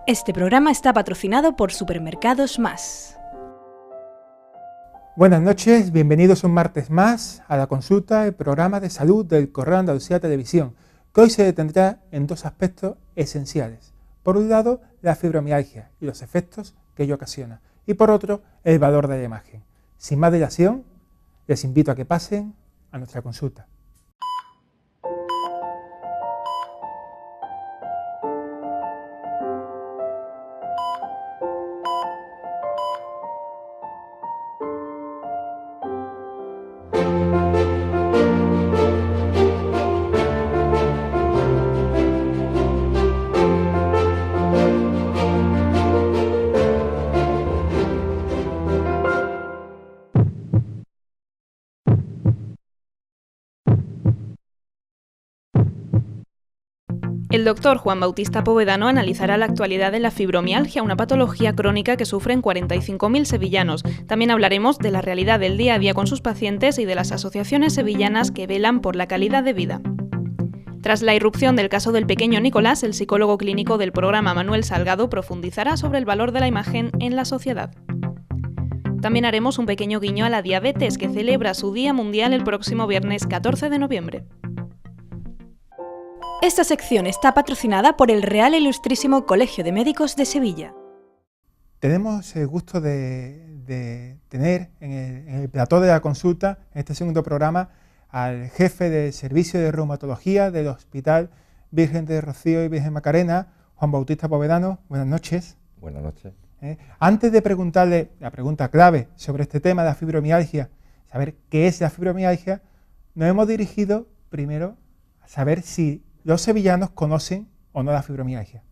Este programa está patrocinado por Supermercados Más. Buenas noches, bienvenidos un martes más a la consulta del programa de salud del Correo de Andalucía Televisión, que hoy se detendrá en dos aspectos esenciales. Por un lado, la fibromialgia y los efectos que ello ocasiona, y por otro, el valor de la imagen. Sin más dilación, les invito a que pasen a nuestra consulta. El doctor Juan Bautista Povedano analizará la actualidad de la fibromialgia, una patología crónica que sufren 45.000 sevillanos. También hablaremos de la realidad del día a día con sus pacientes y de las asociaciones sevillanas que velan por la calidad de vida. Tras la irrupción del caso del pequeño Nicolás, el psicólogo clínico del programa Manuel Salgado profundizará sobre el valor de la imagen en la sociedad. También haremos un pequeño guiño a la diabetes, que celebra su Día Mundial el próximo viernes 14 de noviembre. Esta sección está patrocinada por el Real e Ilustrísimo Colegio de Médicos de Sevilla. Tenemos el gusto de tener en el plató de la consulta, en este segundo programa, al jefe del Servicio de Reumatología del Hospital Virgen de Rocío y Virgen Macarena, Juan Bautista Povedano. Buenas noches. Buenas noches. Antes de preguntarle la pregunta clave sobre este tema de la fibromialgia, saber qué es la fibromialgia, nos hemos dirigido primero a saber si los sevillanos conocen o no la fibromialgia.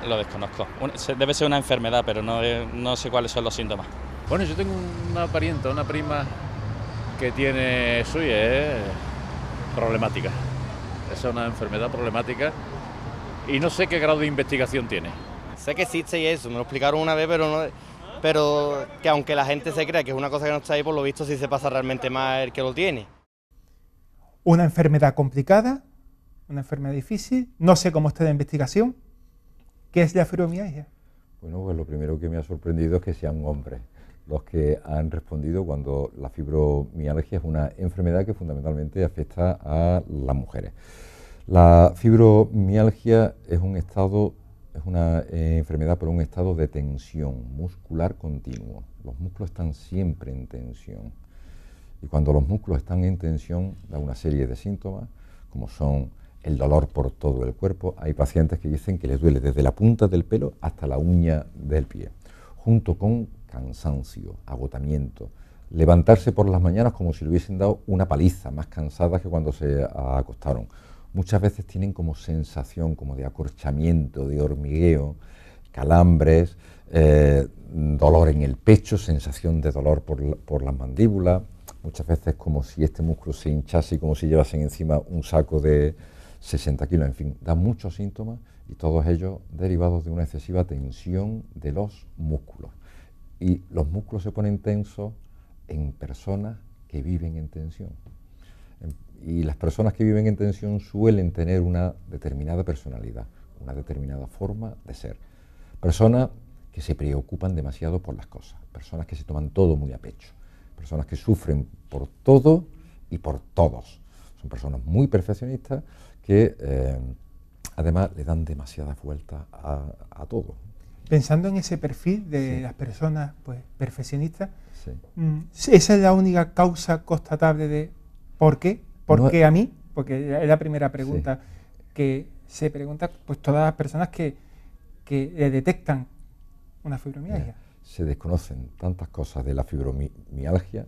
Lo desconozco. Debe ser una enfermedad, pero no sé cuáles son los síntomas. Bueno, yo tengo una parienta, una prima que tiene eso y es problemática. Es una enfermedad problemática y no sé qué grado de investigación tiene. Sé que existe y eso, me lo explicaron una vez, pero que aunque la gente se crea que es una cosa que no está ahí, por lo visto sí se pasa realmente más el que lo tiene. Una enfermedad complicada, una enfermedad difícil, no sé cómo está la investigación. ¿Qué es la fibromialgia? Bueno, pues lo primero que me ha sorprendido es que sean hombres los que han respondido, cuando la fibromialgia es una enfermedad que fundamentalmente afecta a las mujeres. La fibromialgia es una enfermedad por un estado de tensión muscular continuo. Los músculos están siempre en tensión. Y cuando los músculos están en tensión, da una serie de síntomas, como son el dolor por todo el cuerpo. Hay pacientes que dicen que les duele desde la punta del pelo hasta la uña del pie, junto con cansancio, agotamiento, levantarse por las mañanas como si le hubiesen dado una paliza, más cansadas que cuando se acostaron. Muchas veces tienen como sensación como de acorchamiento, de hormigueo, calambres, dolor en el pecho, sensación de dolor por las mandíbulas, muchas veces como si este músculo se hinchase y como si llevasen encima un saco de 60 kilos, en fin, da muchos síntomas y todos ellos derivados de una excesiva tensión de los músculos. Y los músculos se ponen tensos en personas que viven en tensión. Y las personas que viven en tensión suelen tener una determinada personalidad, una determinada forma de ser. Personas que se preocupan demasiado por las cosas, personas que se toman todo muy a pecho, personas que sufren por todo y por todos. Son personas muy perfeccionistas que además le dan demasiadas vueltas a todo. Pensando en ese perfil de las personas perfeccionistas, sí. ¿Esa es la única causa constatable de por qué? ¿Por qué a mí? Porque es la primera pregunta que se pregunta pues todas las personas que le detectan una fibromialgia. Se desconocen tantas cosas de la fibromialgia,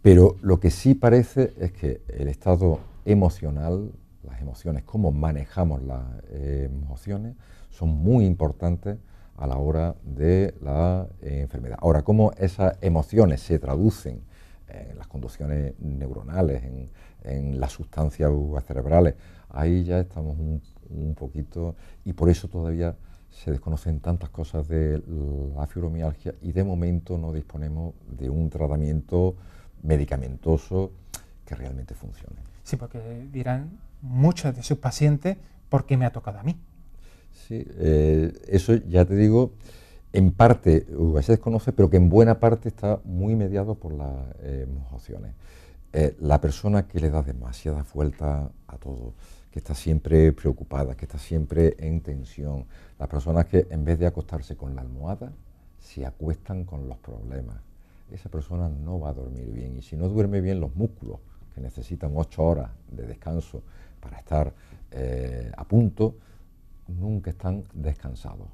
pero lo que sí parece es que el estado emocional, las emociones, cómo manejamos las emociones, son muy importantes a la hora de la enfermedad. Ahora, cómo esas emociones se traducen en las conducciones neuronales, en las sustancias cerebrales, ahí ya estamos un poquito, y por eso todavía se desconocen tantas cosas de la fibromialgia y de momento no disponemos de un tratamiento medicamentoso que realmente funcione. Sí, porque dirán muchos de sus pacientes, ¿por qué me ha tocado a mí? Sí, eso ya te digo, en parte se desconoce, pero que en buena parte está muy mediado por las emociones. La persona que le da demasiada vuelta a todo, que está siempre preocupada, que está siempre en tensión, las personas que en vez de acostarse con la almohada, se acuestan con los problemas, esa persona no va a dormir bien. Y si no duerme bien, los músculos, que necesitan 8 horas de descanso para estar a punto, nunca están descansados.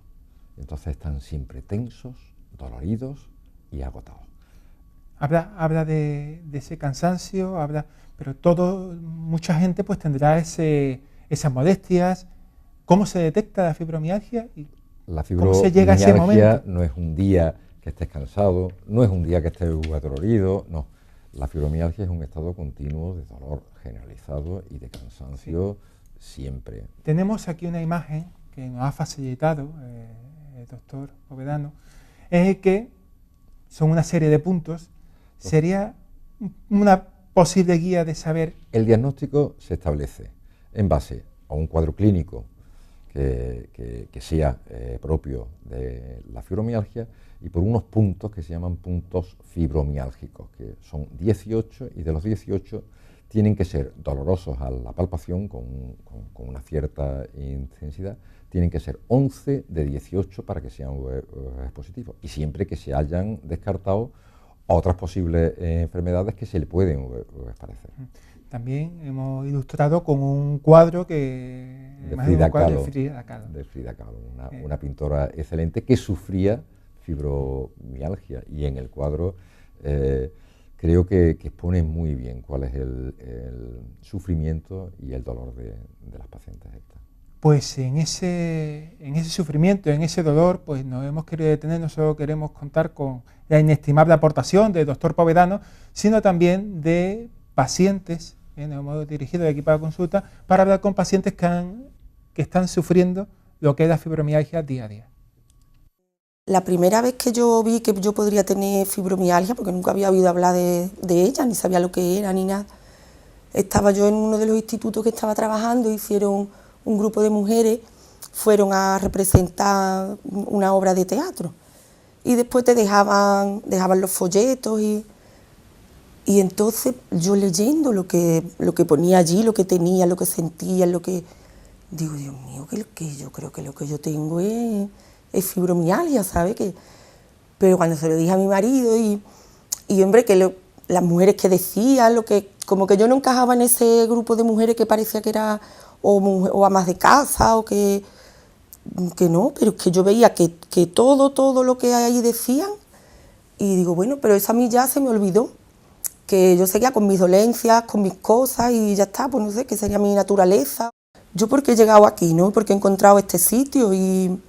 Entonces están siempre tensos, doloridos y agotados. Habla de ese cansancio, pero mucha gente pues tendrá esas molestias. ¿Cómo se detecta la fibromialgia? La ¿Cómo se llega a ese momento? no es un día que estés cansado, no es un día que estés adolorido, no. La fibromialgia es un estado continuo de dolor generalizado y de cansancio siempre. Tenemos aquí una imagen que nos ha facilitado el doctor Povedano, es que son una serie de puntos. Sería una posible guía de saber. El diagnóstico se establece en base a un cuadro clínico que sea propio de la fibromialgia y por unos puntos que se llaman puntos fibromiálgicos, que son 18 y de los 18 tienen que ser dolorosos a la palpación con una cierta intensidad, tienen que ser 11 de 18 para que sean positivos y siempre que se hayan descartado otras posibles enfermedades que se le pueden parecer. También hemos ilustrado con un cuadro de Frida Kahlo, una pintora excelente que sufría fibromialgia, y en el cuadro creo que expone muy bien cuál es el sufrimiento y el dolor de las pacientes estas. Pues en ese sufrimiento, en ese dolor, pues nos hemos querido detener, no solo queremos contar con la inestimable aportación del doctor Povedano, sino también de pacientes, nos hemos dirigido al equipo de consulta para hablar con pacientes que están sufriendo lo que es la fibromialgia día a día. La primera vez que yo vi que yo podría tener fibromialgia, porque nunca había oído hablar de ella, ni sabía lo que era, ni nada, estaba yo en uno de los institutos que estaba trabajando, hicieron un grupo de mujeres, fueron a representar una obra de teatro y después te dejaban los folletos y entonces yo leyendo lo que ponía allí, lo que tenía, lo que sentía, digo, Dios mío, que yo creo que lo que yo tengo es fibromialgia, ¿sabes? Pero cuando se lo dije a mi marido y hombre, que las mujeres que decían, como que yo no encajaba en ese grupo de mujeres que parecía que era o amas de casa, o que no, pero es que yo veía que todo lo que ahí decían, y digo, bueno, pero eso a mí ya se me olvidó, que yo seguía con mis dolencias, con mis cosas, y ya está, pues no sé, que sería mi naturaleza. Yo porque he llegado aquí, ¿no? Porque he encontrado este sitio y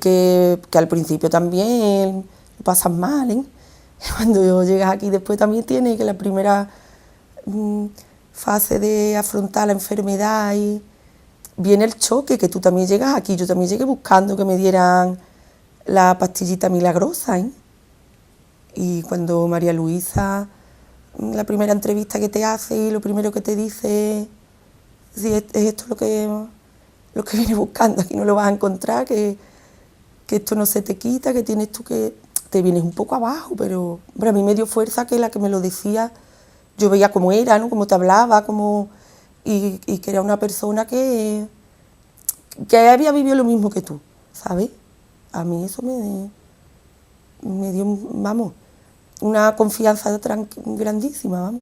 que al principio también lo pasas mal, ¿eh? Cuando llegas aquí después también tienes que la primera fase de afrontar la enfermedad y viene el choque, que tú también llegas aquí, yo también llegué buscando que me dieran la pastillita milagrosa, ¿eh? Y cuando María Luisa, la primera entrevista que te hace y lo primero que te dice, si es esto lo que vienes buscando, aquí no lo vas a encontrar, que esto no se te quita, que tienes tú que te vienes un poco abajo, pero hombre, a mí me dio fuerza que la que me lo decía, yo veía cómo era, ¿no? Cómo te hablaba, y que era una persona que había vivido lo mismo que tú, ¿sabes? A mí eso me dio, vamos, una confianza grandísima, vamos.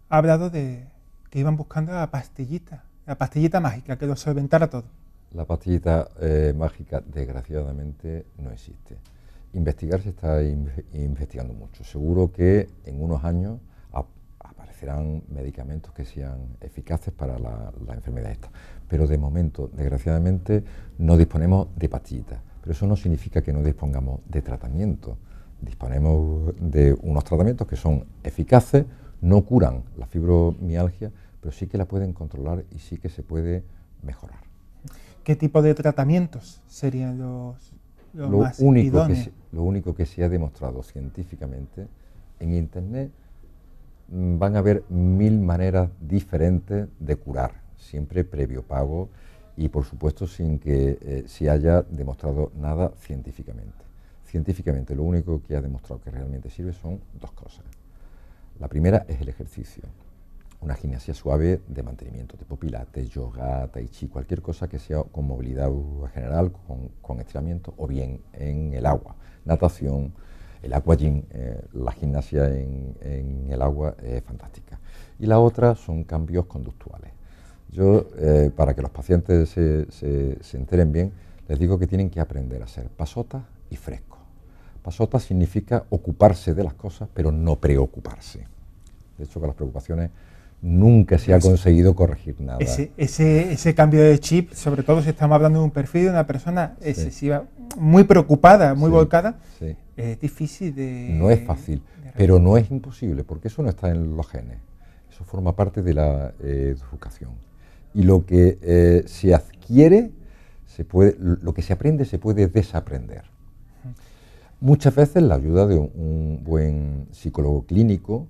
Ha hablado de que iban buscando la pastillita mágica, que lo solventara todo. La pastillita mágica, desgraciadamente, no existe. Investigar se está investigando mucho. Seguro que en unos años aparecerán medicamentos que sean eficaces para la enfermedad esta. Pero de momento, desgraciadamente, no disponemos de pastillitas. Pero eso no significa que no dispongamos de tratamiento. Disponemos de unos tratamientos que son eficaces, no curan la fibromialgia, pero sí que la pueden controlar y sí que se puede mejorar. ¿Qué tipo de tratamientos serían los más idóneos? Lo único que se ha demostrado científicamente, en Internet van a haber 1000 maneras diferentes de curar, siempre previo pago y por supuesto sin que se haya demostrado nada científicamente. Científicamente lo único que ha demostrado que realmente sirve son dos cosas. La primera es el ejercicio, una gimnasia suave de mantenimiento, tipo pilates, yoga, tai chi, cualquier cosa que sea con movilidad general, con estiramiento, o bien en el agua, natación, el aquagym, la gimnasia en el agua es fantástica. Y la otra son cambios conductuales. Yo, para que los pacientes se enteren bien, les digo que tienen que aprender a ser pasotas y frescos. Pasota significa ocuparse de las cosas, pero no preocuparse. De hecho, con las preocupaciones nunca se ha conseguido corregir nada. Ese cambio de chip, sobre todo si estamos hablando de un perfil de una persona excesiva, muy preocupada, muy volcada, es difícil de... No es fácil, pero no es imposible, porque eso no está en los genes. Eso forma parte de la educación. Y lo que se adquiere, lo que se aprende se puede desaprender. Muchas veces la ayuda de un buen psicólogo clínico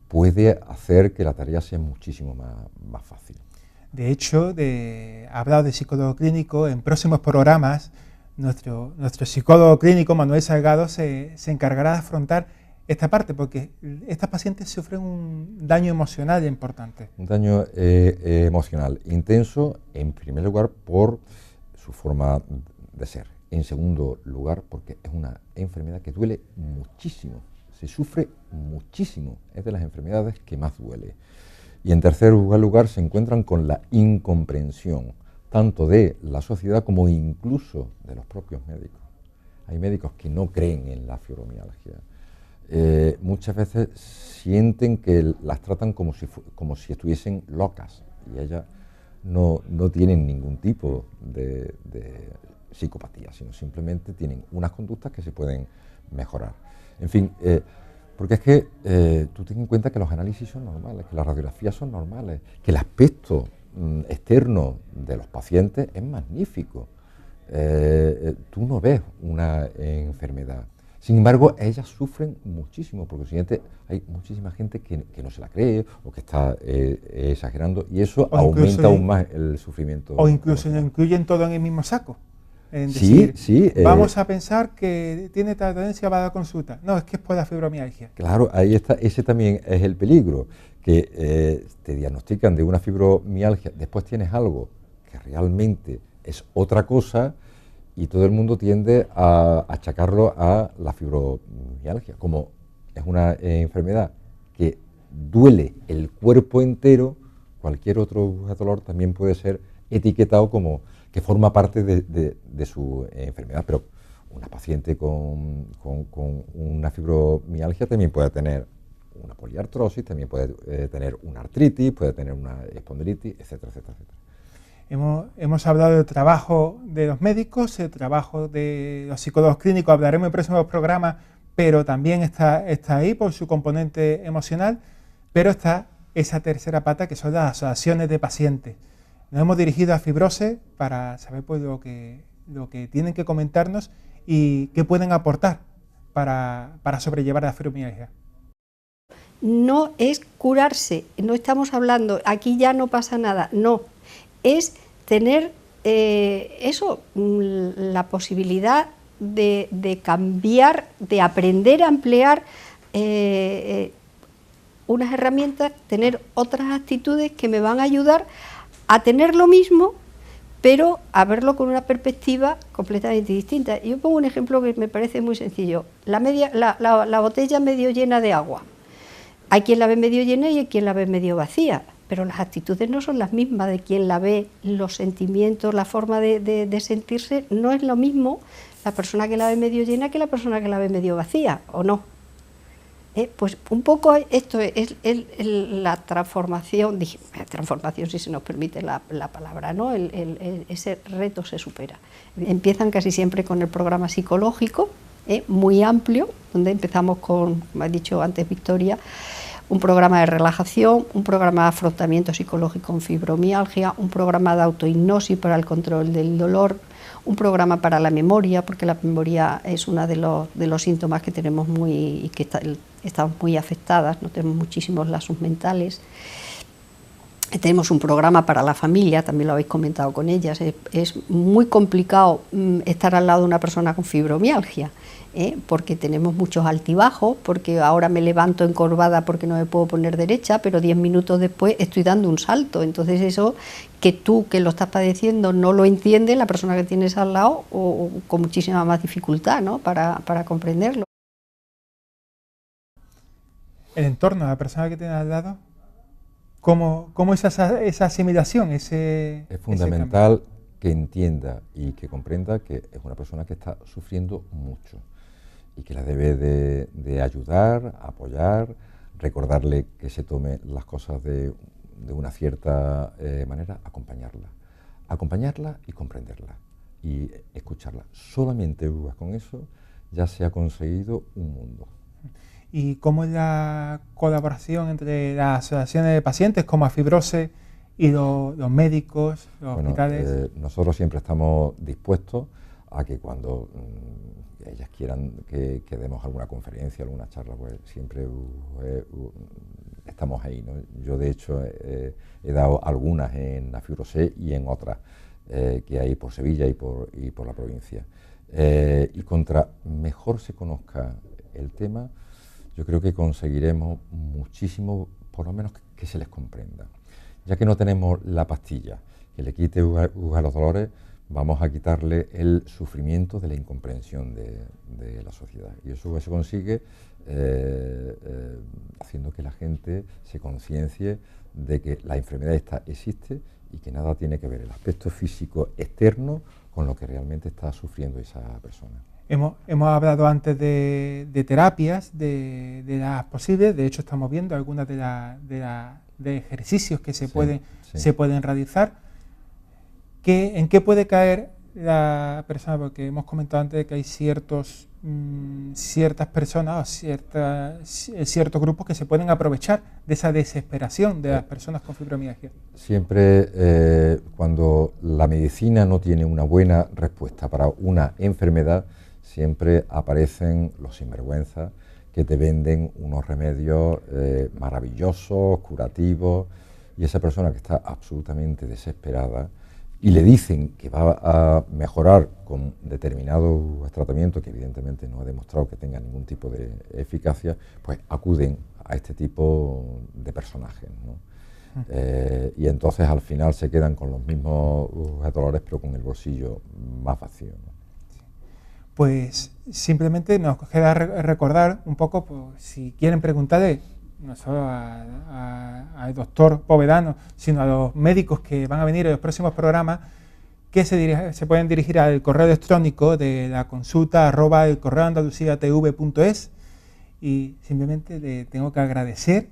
puede hacer que la tarea sea muchísimo más fácil. De hecho, hablado de psicólogo clínico, en próximos programas nuestro psicólogo clínico, Manuel Salgado, se encargará de afrontar esta parte, porque estas pacientes sufren un daño emocional importante. Un daño emocional intenso, en primer lugar, por su forma de ser. En segundo lugar, porque es una enfermedad que duele muchísimo, se sufre muchísimo, es de las enfermedades que más duele. Y en tercer lugar, se encuentran con la incomprensión, tanto de la sociedad como incluso de los propios médicos. Hay médicos que no creen en la fibromialgia. Muchas veces sienten que las tratan como si estuviesen locas, y ellas no tienen ningún tipo de psicopatía, sino simplemente tienen unas conductas que se pueden mejorar. En fin, porque es que tú ten en cuenta que los análisis son normales, que las radiografías son normales, que el aspecto externo de los pacientes es magnífico. Tú no ves una enfermedad. Sin embargo, ellas sufren muchísimo, porque siguiente hay muchísima gente que no se la cree o que está exagerando, y eso aumenta aún más el sufrimiento. O incluso lo incluyen todo en el mismo saco. En decir, vamos a pensar que tiene tendencia a la consulta. No, es que es por la fibromialgia. Claro, ahí está, ese también es el peligro, que te diagnostican de una fibromialgia, después tienes algo que realmente es otra cosa, y todo el mundo tiende a achacarlo a la fibromialgia. Como es una enfermedad que duele el cuerpo entero, cualquier otro dolor también puede ser etiquetado como que forma parte de su enfermedad. Pero una paciente con una fibromialgia también puede tener una poliartrosis, también puede tener una artritis, puede tener una espondilitis, etcétera, etcétera, etcétera. Hemos hablado del trabajo de los médicos, el trabajo de los psicólogos clínicos, hablaremos en próximos programas, pero también está ahí por su componente emocional, pero está esa tercera pata que son las asociaciones de pacientes. Nos hemos dirigido a Fibrose para saber pues, lo que tienen que comentarnos y qué pueden aportar para sobrellevar la fibromialgia. No es curarse, no estamos hablando, aquí ya no pasa nada, no. Es tener la posibilidad de cambiar, de aprender a emplear unas herramientas, tener otras actitudes que me van a ayudar a tener lo mismo, pero a verlo con una perspectiva completamente distinta. Yo pongo un ejemplo que me parece muy sencillo, la botella medio llena de agua. Hay quien la ve medio llena y hay quien la ve medio vacía, pero las actitudes no son las mismas de quien la ve, los sentimientos, la forma de sentirse, no es lo mismo la persona que la ve medio llena que la persona que la ve medio vacía, ¿o no? Pues un poco esto es la transformación, si se nos permite la palabra, ¿no? Ese reto se supera. Empiezan casi siempre con el programa psicológico, muy amplio, donde empezamos con, como ha dicho antes Victoria, un programa de relajación, un programa de afrontamiento psicológico en fibromialgia, un programa de autohipnosis para el control del dolor, un programa para la memoria, porque la memoria es uno de los síntomas que tenemos estamos muy afectadas, no tenemos muchísimos lazos mentales. Tenemos un programa para la familia, también lo habéis comentado con ellas. Es muy complicado estar al lado de una persona con fibromialgia, porque tenemos muchos altibajos, porque ahora me levanto encorvada porque no me puedo poner derecha, pero 10 minutos después estoy dando un salto. Entonces eso, que tú que lo estás padeciendo no lo entiendes, la persona que tienes al lado, o con muchísima más dificultad, ¿no?, para comprenderlo. El entorno de la persona que tienes al lado, ¿cómo es esa asimilación? Es fundamental que entienda y que comprenda que es una persona que está sufriendo mucho y que la debe de ayudar, apoyar, recordarle que se tome las cosas de una cierta manera, acompañarla y comprenderla y escucharla. Solamente con eso ya se ha conseguido un mundo. ¿Y cómo es la colaboración entre las asociaciones de pacientes como Afibrose y los médicos, los hospitales? Nosotros siempre estamos dispuestos a que cuando ellas quieran que demos alguna conferencia, alguna charla, pues siempre estamos ahí, ¿no? Yo de hecho he dado algunas en Afibrose y en otras que hay por Sevilla y por la provincia. Y contra mejor se conozca el tema, yo creo que conseguiremos muchísimo, por lo menos que se les comprenda. Ya que no tenemos la pastilla que le quite a los dolores, vamos a quitarle el sufrimiento de la incomprensión de la sociedad. Y eso se consigue haciendo que la gente se conciencie de que la enfermedad existe y que nada tiene que ver el aspecto físico externo con lo que realmente está sufriendo esa persona. Hemos hablado antes de terapias, de las posibles. De hecho, estamos viendo algunas de ejercicios que se pueden realizar. ¿En qué puede caer la persona? Porque hemos comentado antes que hay ciertas personas o ciertos grupos que se pueden aprovechar de esa desesperación de las personas con fibromialgia. Siempre cuando la medicina no tiene una buena respuesta para una enfermedad, siempre aparecen los sinvergüenzas que te venden unos remedios maravillosos, curativos, y esa persona que está absolutamente desesperada y le dicen que va a mejorar con determinados tratamientos que evidentemente no ha demostrado que tengan ningún tipo de eficacia, pues acuden a este tipo de personajes, ¿no? Y entonces al final se quedan con los mismos dolores pero con el bolsillo más vacío, ¿no? Pues simplemente nos queda recordar un poco, pues, si quieren preguntarle no solo al doctor Povedano, sino a los médicos que van a venir en los próximos programas, que se pueden dirigir al correo electrónico de la consulta @elcorreoandaluciatv.es, y simplemente le tengo que agradecer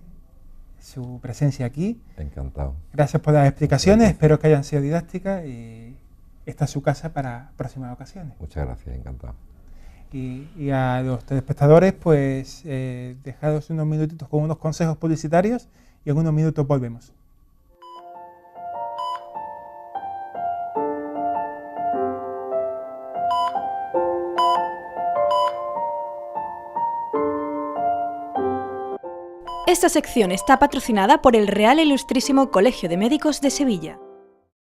su presencia aquí. Encantado. Gracias por las explicaciones, espero que hayan sido didácticas y esta es su casa para próximas ocasiones. Muchas gracias, encantado. Y a los telespectadores, pues dejaros unos minutitos con unos consejos publicitarios y en unos minutos volvemos. Esta sección está patrocinada por el Real e Ilustrísimo Colegio de Médicos de Sevilla.